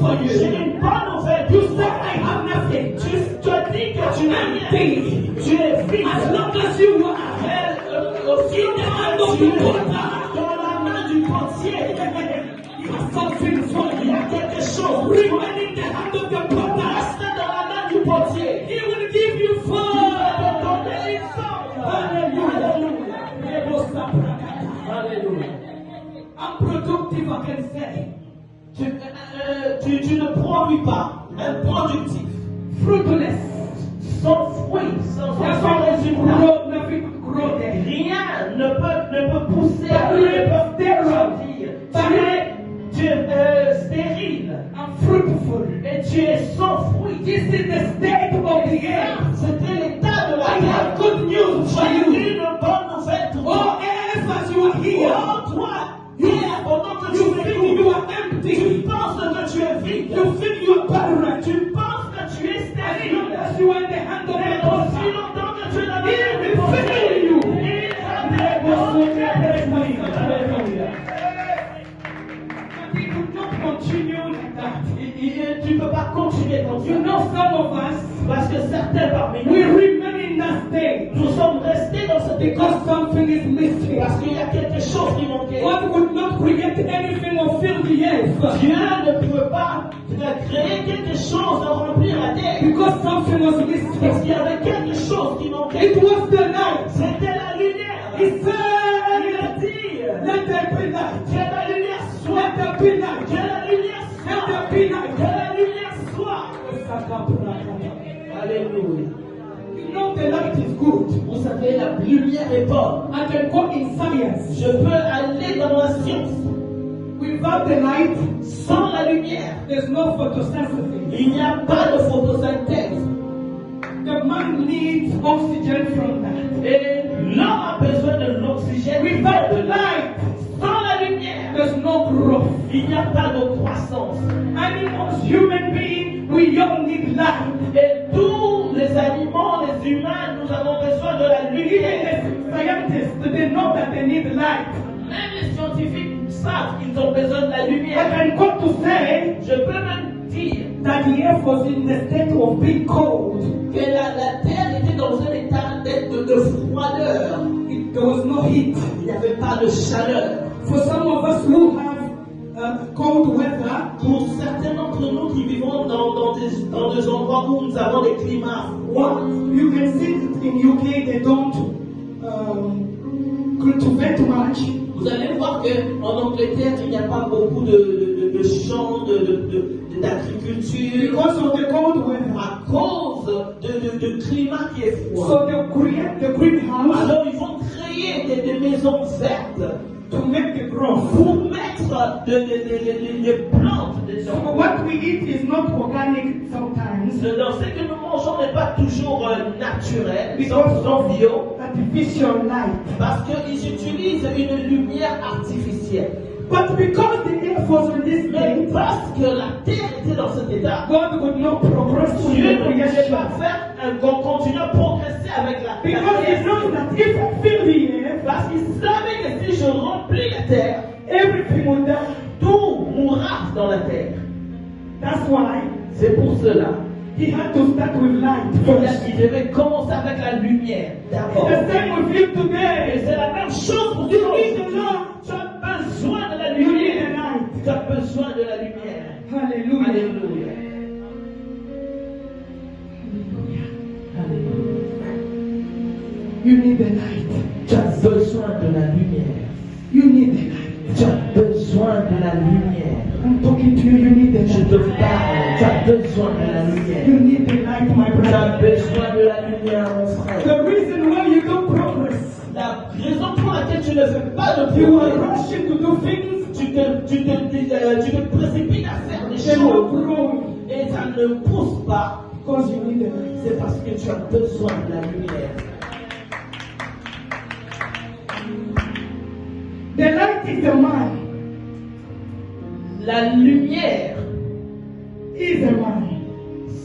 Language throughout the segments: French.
for you. J'ai une bonne nouvelle. You say I have nothing. Tu te dis que tu n'as rien. Tu es vide. As long as you are Aussi in the hand of tu the es potter, dans la main du portier. you have something for Il y you. a quelque chose. Remain in the hand of the potter. Reste dans la main du portier. He will give you Il va fun. te donner une force. Alléluia. Unproductive, I can say. Tu ne produis pas. Improductif. Fruitless. Sans fruit. Sans résultat. Nothing could grow there. Rien ne peut pousser à Tu es stérile. Unfruitful. Et tu es sans fruit. This is the state of the earth. C'était l'état de la I have terre. good news for J'ai you. une bonne nouvelle pour toi. Oh, else as you are here, Oh, toi, hier, pendant que tu you think you are empty. tu penses que tu es vide. You think you are barren. Tu penses que tu es As stérile. long as you are in the hand of Mais the aussi potter, longtemps que tu es dans He la will fill you. il va te donner. But he could not continue like that. Tu ne peux pas continuer comme You ça. know, some of us, Parce que certains parmi we nous, remain in that state nous sommes restés dans cette école because something is missing. parce qu'il y a quelque chose qui manquait. God would not create anything or fill the earth Dieu ne pouvait pas créer quelque chose de remplir la terre because something was parce missing. qu'il y avait quelque chose qui manquait. It was the light. C'était la lumière. He Il said, a dit, let there be light. que la lumière Let soit. there be light. Que la lumière Let soit. there be light. Que la lumière soit. Alléluia. You know the light is good. Vous savez, la lumière est bonne. I can go in science. Je peux aller dans la science. Without the light, Sans la lumière, there's no photosynthesis. il n'y a pas de photosynthèse. The man needs oxygen from that. Et l'homme a besoin de l'oxygène. Without the light, Sans la lumière, there's no growth. il n'y a pas de croissance. Animals, human beings, we all need light. Et tous les animaux, les humains, nous avons besoin de la Even lumière. the scientists, they know that they need light. Même les scientifiques savent qu'ils ont besoin de la I lumière. can go to say Je peux même dire that the earth was in the state of being cold. que la terre était dans un état de froideur. There was no heat. Il n'y avait pas de chaleur. For some of us who have cold weather, Pour certains d'entre nous qui vivons dans des endroits où nous avons des climats froids, you can see that in UK they don't cultivate much. vous allez voir qu'en Angleterre, il n'y a pas beaucoup de champs, d'agriculture, Because of the cold weather. à cause de climat qui est froid. So they create the greenhouse Alors ils vont créer des maisons vertes to make the growth. pour mettre des plantes So dedans. what we eat is not organic sometimes. Alors, ce que nous mangeons n'est pas toujours naturel, Because sans bio, artificial light. parce qu'ils utilisent une lumière artificielle. But because the earth was in this Mais state, parce que la terre était dans cet état, God would not progress with Dieu the ne pouvait creation. pas faire qu'on continue à progresser avec la Because He terre. knows that if I fill the earth, Parce qu'il savait que si je remplis la terre, everything will die. tout mourra dans la terre. That's why C'est pour cela He had to start with light first. qu'il devait commencer avec la lumière d'abord. The same with you Et today. c'est la même chose pour You toi. need the light. Tu as besoin de la You need lumière. the light. Tu as besoin de la lumière. Hallelujah. Alléluia. Alléluia. You need the light. Tu as besoin de la lumière. You need the light. Tu as besoin de la lumière. I'm talking to you. You need the Je light. te parle. Tu as besoin de la You lumière. need the light, my Tu as brother. besoin de la lumière, mon frère. The reason why you don't progress, La raison pour laquelle tu ne fais pas de you are progrès, rushing to do things, tu te précipites à faire des they will choses grow et ça ne pousse pas. because you need the light. C'est parce que tu as besoin de la lumière. The light is a man. La lumière Is a man.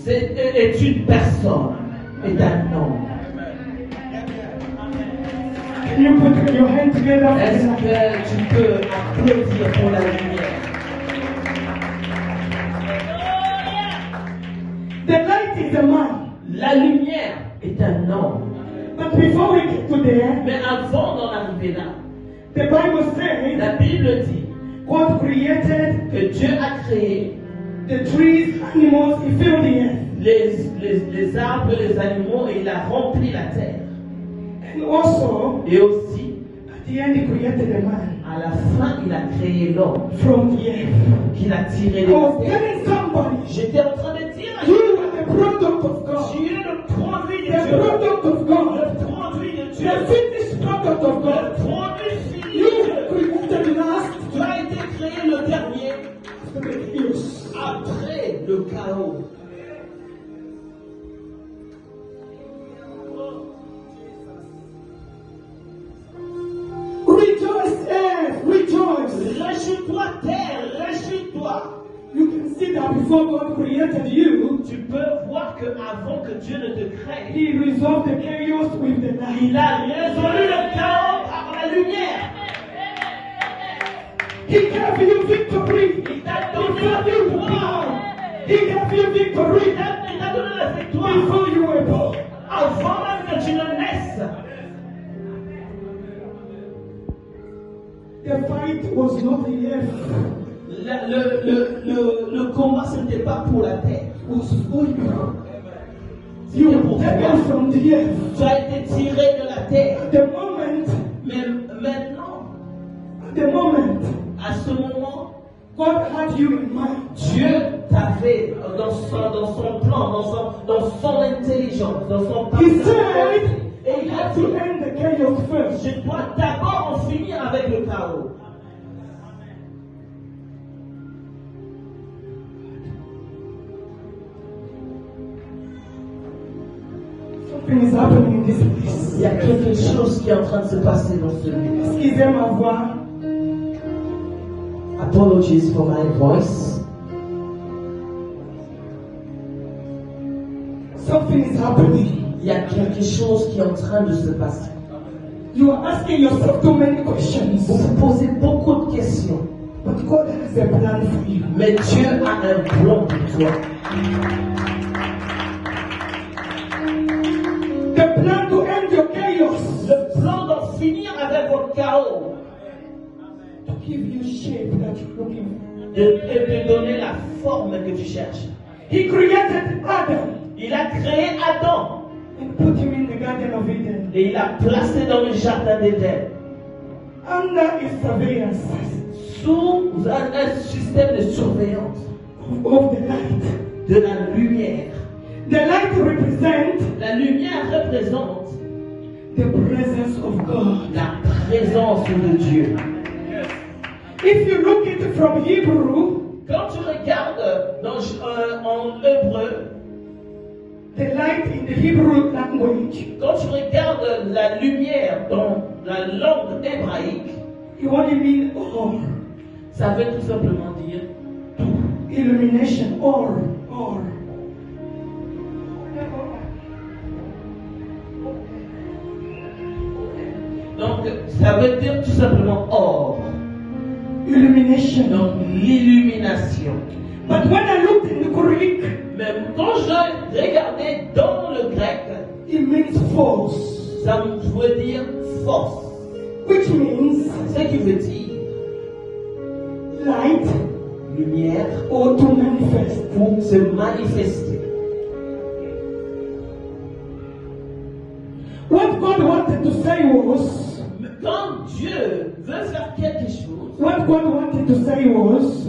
est une personne, est un homme. Can you put your hand together? Est-ce que tu peux applaudir pour la lumière? light is a man. La lumière est un homme. But before we get to there, Mais avant d'en arriver là, the Bible says la Bible dit God created que Dieu a créé the trees, animals, He filled the earth. les arbres, les animaux et il a rempli la terre. And also, Et aussi, at the end, He created a man à la fin, il a créé l'homme from the earth. qu'il a tiré I de la was terre. telling somebody, J'étais en train de dire à you are the product of God. tu es le produit de The Dieu. product of God. Le produit de Dieu. The finished product of God. Le produit fini. You were created last Tu as été créé le dernier after the chaos. après le chaos. Rejoice, earth, rejoice. Réjouis-toi, terre, réjouis-toi. You can see that before God created you, Tu peux voir qu'avant que Dieu ne te crée, He resolved the chaos with the light. il a résolu le chaos par la lumière. He gave you victory. Il t'a He donné gave la you victoire. power. He gave you victory Il t'a donné la victoire before you were born. avant même que tu ne naisses. The fight was not the earth. Le combat, ce n'était pas pour la terre. It was for you. C'était You pour were taken toi. from the earth. Tu as été tiré de la terre. At the moment, Mais maintenant, à ce moment, God had you in mind. Dieu t'avait dans son plan, dans son intelligence, dans son He partage. said, Et I il a have dit, to end the chaos first. je dois d'abord en finir avec le chaos. Something is happening in this place. Il y a quelque chose qui est en train de se passer dans ce lieu. Excusez ma voix. Apologies for my voice. Something is happening. Il y a quelque chose qui est en train de se passer. You are asking yourself too many questions. Vous vous posez beaucoup de questions. But God has a plan for you. Mais Dieu a un plan pour toi. The plan to end your chaos. Le plan d'en finir avec votre chaos. To give you shape that you're looking for. Et de donner la forme que tu cherches. He created Adam Il a créé Adam and put him in the Garden of Eden et il l'a placé dans le jardin d'Éden under his surveillance sous un système de surveillance of the light. de la lumière. The light represents La lumière représente the presence of God. la présence de Dieu. If you look at it from Hebrew, Quand tu regardes en hébreu, the light in the Hebrew language, quand tu regardes la lumière dans la langue hébraïque, it only means or, ça veut tout simplement dire tout. illumination, or. Donc, ça veut dire tout simplement or. Illumination. Donc, l'illumination. But when I looked in the Greek, Même quand je regardais dans le grec, it means force, ça veut dire force. which means Ce qui veut dire light lumière or to manifest. pour se manifester. What God wanted to say was, Quand Dieu veut faire quelque chose, what God wanted to say was,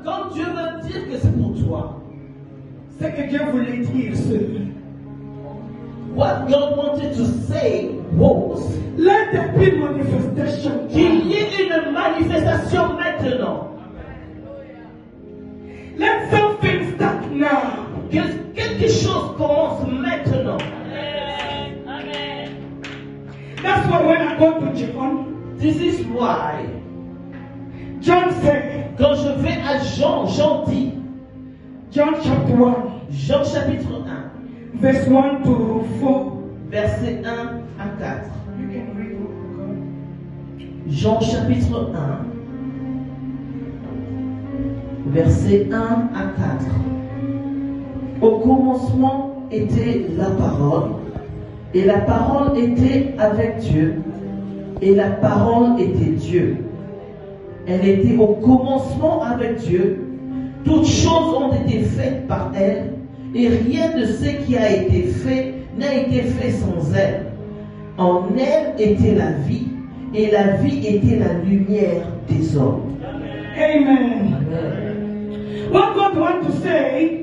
quand Dieu veut dire que c'est pour toi, ce que Dieu voulait dire, c'est, what God wanted to say was let there be manifestation. qu'il y ait une manifestation maintenant. Let something start now. Que quelque chose commence maintenant. That's why when I go to John, This is why, John said, quand je vais à Jean, Jean dit, John chapter 1, Jean chapitre 1, verse 1 to 4. verset 1 à 4. You can read it. Jean chapitre 1, verset 1 à 4. Au commencement était la parole, et la parole était avec Dieu, et la parole était Dieu. Elle était au commencement avec Dieu. Toutes choses ont été faites par elle, et rien de ce qui a été fait n'a été fait sans elle. En elle était la vie, et la vie était la lumière des hommes. Amen. What God wants to say,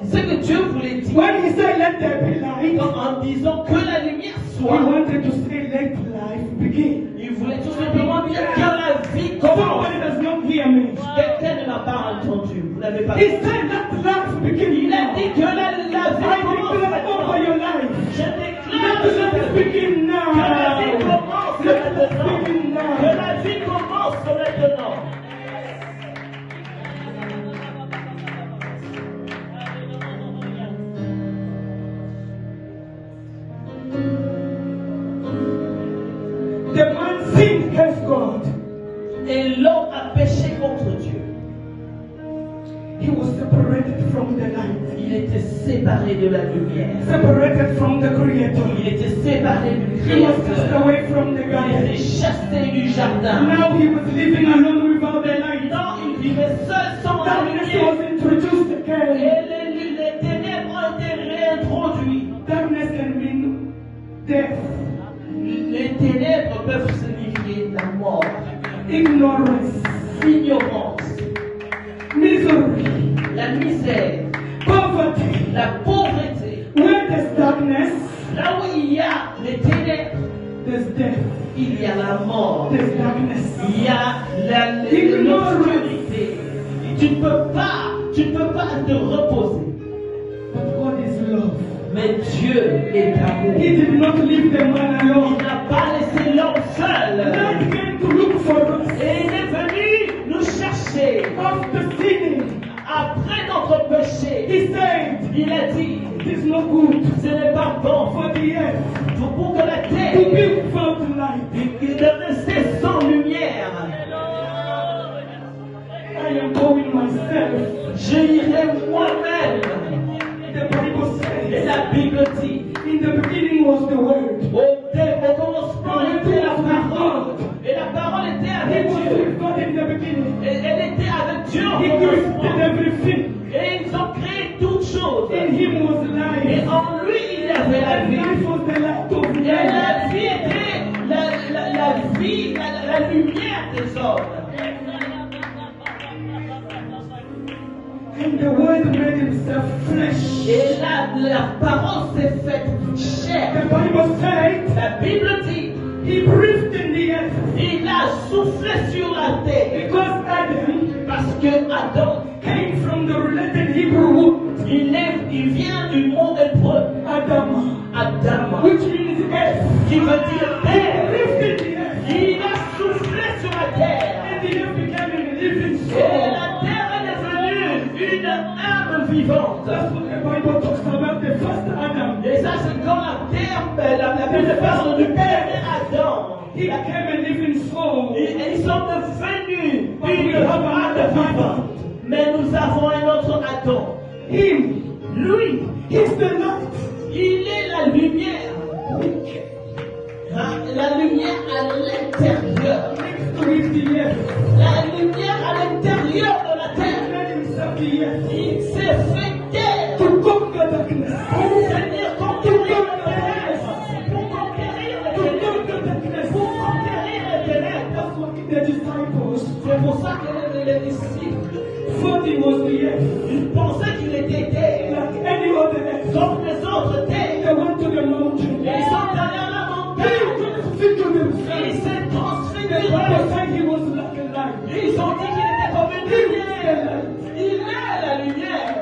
Ce que Dieu voulait dire when He said, "Let there be light," en disant que la lumière He soit, wanted to say, "Let life begin." il voulait tout simplement dire que la vie commence. Somebody does not hear me. Quelqu'un ne m'a pas entendu. Vous n'avez pas He entendu. said, "Let life begin." Il a dit que la vie I commence declare over maintenant. your life. Je Let déclare life begin now. que la vie commence Let life maintenant. begin Que now. la vie commence maintenant. The man sinned against God. Et l'homme a péché contre Dieu. He was separated from the light. Il était séparé de la lumière. Separated from the Creator. Il était séparé du He was cast Créateur. away from the Il garden. était chassé du jardin. Now he was living alone without the light. Maintenant, il vivait seul sans la Darkness lumière. was introduced Et again. les ténèbres ont été réintroduites. Darkness can mean death, Les ténèbres peuvent signifier la mort, ignorance, l'ignorance, misery, la misère, poverty. la pauvreté. Where there's darkness, Là où il y a les ténèbres, there's death. il y a la mort. There's darkness. Il y a l'obscurité. Tu ne peux pas te reposer. But God is love. Mais Dieu est amour. He did not leave the man Il alone. n'a pas laissé l'homme seul. Light came to look for us. Et il est venu nous chercher. After sinning, Après notre péché, He said, il a dit, "It is not good ce n'est pas bon for the earth pour que la to terre be without light." de rester sans lumière. I am going myself. Je irai moi-même. The Bible Et says, la Bible dit, "In the beginning was the Word. au commencement était la parole. Et la parole était He avec was Dieu. with God in the beginning. Et elle était avec Dieu au He created commencement. everything. Et ils ont créé toutes choses. In Him was Et life. en lui, il y avait la And vie. life was the light of Et men. la vie était la vie, la lumière des hommes. And the Word made Himself flesh. Et la parole s'est faite chair. The Bible says, La Bible dit, He breathed in the earth. il a soufflé sur la terre. Because Adam Parce que Adam, came from the related Hebrew word, il vient du mot hébreu, Adam, Adam, which means earth. qui veut dire He terre. breathed in the earth. Il a soufflé sur la terre. And the earth became a living Et soul. la terre est devenue une âme vivante. That's what the Bible talks about, the first Adam. Et ça, c'est quand la terre, la Bible parle du père Adam. He became a living soul. Et ils sont devenus une âme vivante. Mais nous avons un autre Adam. Him, Lui, He's the light. il est la lumière. Hein, la lumière à l'intérieur. Next to it, the earth. La lumière à l'intérieur de la He terre. made Himself the earth. Il s'est fait terre To conquer darkness. pour venir conquérir le ténèbres. Pour conquérir les To ténèbres. conquer darkness. Pour conquérir les ténèbres. That's what the disciples C'est pour ça que les disciples, thought He was the earth. ils pensaient qu'il était terre. Like any other earth. Comme les autres terres. They went to the mountain. Et ils sont allés à la He montagne. transfigured Et il Himself. s'est The transfiguré. Bible said He was like a light. Et ils ont dit qu'il était comme une lumière. Il est la lumière.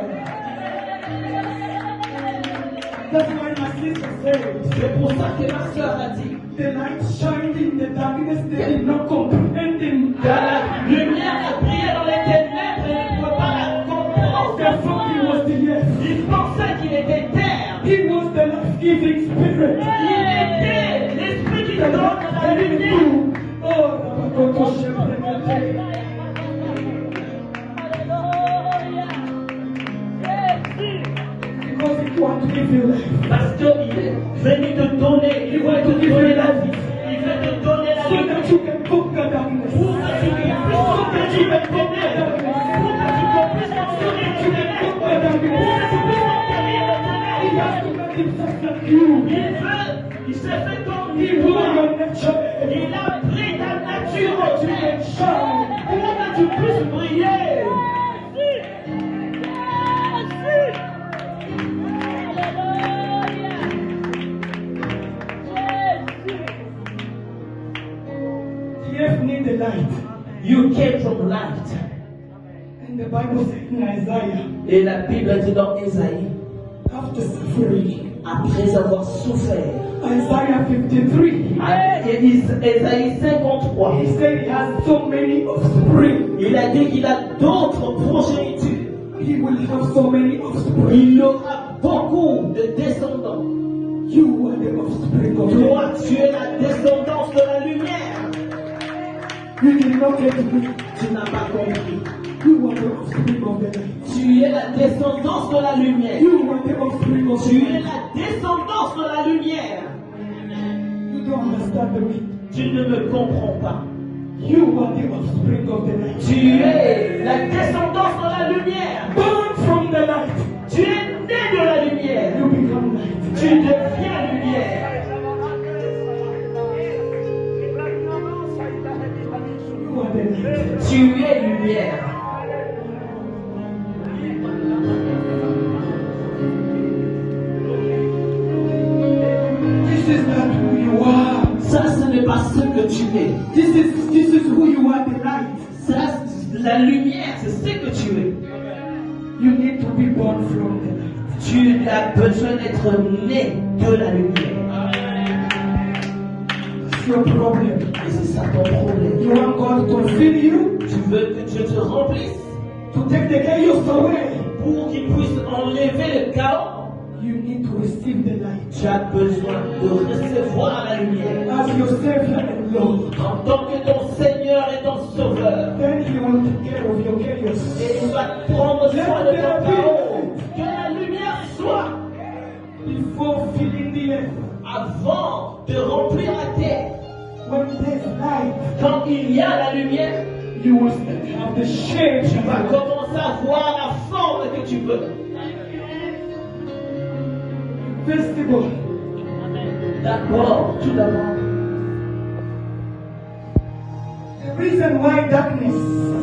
That's why my sister said, C'est pour ça que ma soeur a dit the light shined in the darkness, they did not comprehend Him. que la lumière a brillé dans les ténèbres et ne pouvait pas la comprendre. They thought He was the earth. Ils pensaient qu'il était terre. He was the life-giving spirit. Il était l'esprit qui donne la lumière. Oh, Rabakoto Shebrekete. Because he wants to give you life. Parce qu'il est venu te donner, il veut te donner la vie, il veut te donner la So vie. that you can conquer darkness. Pour que tu puisses conquérir les ténèbres, pour que tu puisses conquérir les ténèbres, pour que tu puisses conquérir les He ténèbres. has to make himself like you. Il s'est fait comme He toi. will your nature. Il a pris ta nature So that you entière can shine. pour que tu puisses briller. The earth needs the light. You came from light. And the Bible says in Isaiah, Et la Bible dit dans Ésaïe, after suffering, après avoir souffert, Isaiah 53, Ésaïe 53, he said he has so many offspring. il a dit qu'il a d'autres progénitures. He will have so many offspring. Il aura beaucoup de descendants. You are the offspring of Toi, God. tu es la descendance de la lumière. You did not get me. Tu n'as pas compris. You are the offspring of the light. Tu es la descendance de la lumière. You are the offspring of the Tu es light. la descendance de la lumière. You don't understand me. Tu ne me comprends pas. You are the offspring of the light. Tu es la descendance de la lumière. Born from the light. Tu es né de la lumière. You become light. Tu deviens lumière. You are the light. Tu es lumière. This is not who you are. Ça, ce n'est pas ce que tu es. This is who you are, the light. Ça, la lumière, c'est ce que tu es. You need to be born from the light. Tu as besoin d'être né de la lumière. That's your problem. Et c'est ça ton problème. You want God to fill you, Tu veux que Dieu te remplisse to take the chaos away. pour qu'il puisse enlever le chaos. You need to receive the light Tu as besoin de recevoir la lumière as your Savior and Lord. en tant que ton Seigneur et ton Sauveur. Then He will take care of your chaos. Et il va prendre soin de ton chaos. Que la lumière soit Before filling the earth, avant de remplir la terre. when there's light, Quand il y a la lumière, you will have the shape. tu vas commencer à voir la forme que tu veux. Festival. D'abord, tout d'abord, The reason why darkness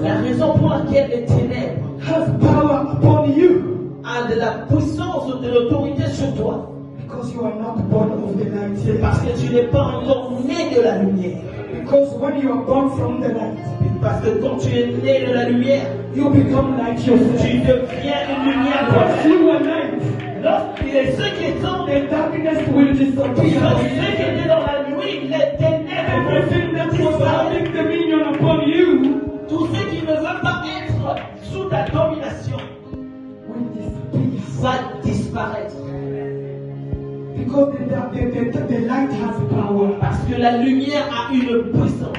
la raison pour laquelle les ténèbres has power upon you, a de la puissance, de l'autorité sur toi, because you are not born of the light c'est yet. parce que tu n'es pas encore né de la lumière. Because when you are born from the light, Parce que quand tu es né de la lumière, you become like yourself. tu deviens une lumière. Because you are light, Lorsqu'il est ceux qui sont the darkness will ceux qui disappear. étaient dans la nuit, les ténèbres Everything that vont was disparaître. having dominion upon you Tout ce qui ne veut pas être sous ta domination will disappear. va disparaître. Because the light has power. Parce que la lumière a une puissance.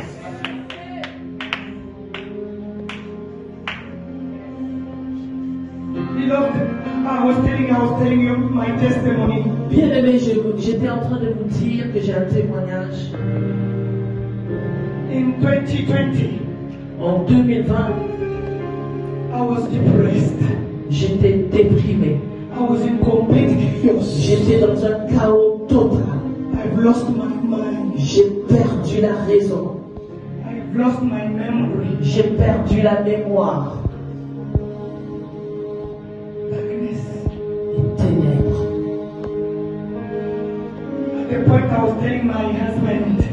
Beloved, I was telling you my testimony. Bien aimé, j'étais en train de vous dire que j'ai un témoignage. In 2020, En 2020, I was depressed. j'étais déprimé. I was in complete chaos. J'étais dans un chaos total. I've lost my mind. J'ai perdu la raison. I've lost my memory. J'ai perdu la mémoire. Darkness. Les ténèbres. At the point I was telling my husband,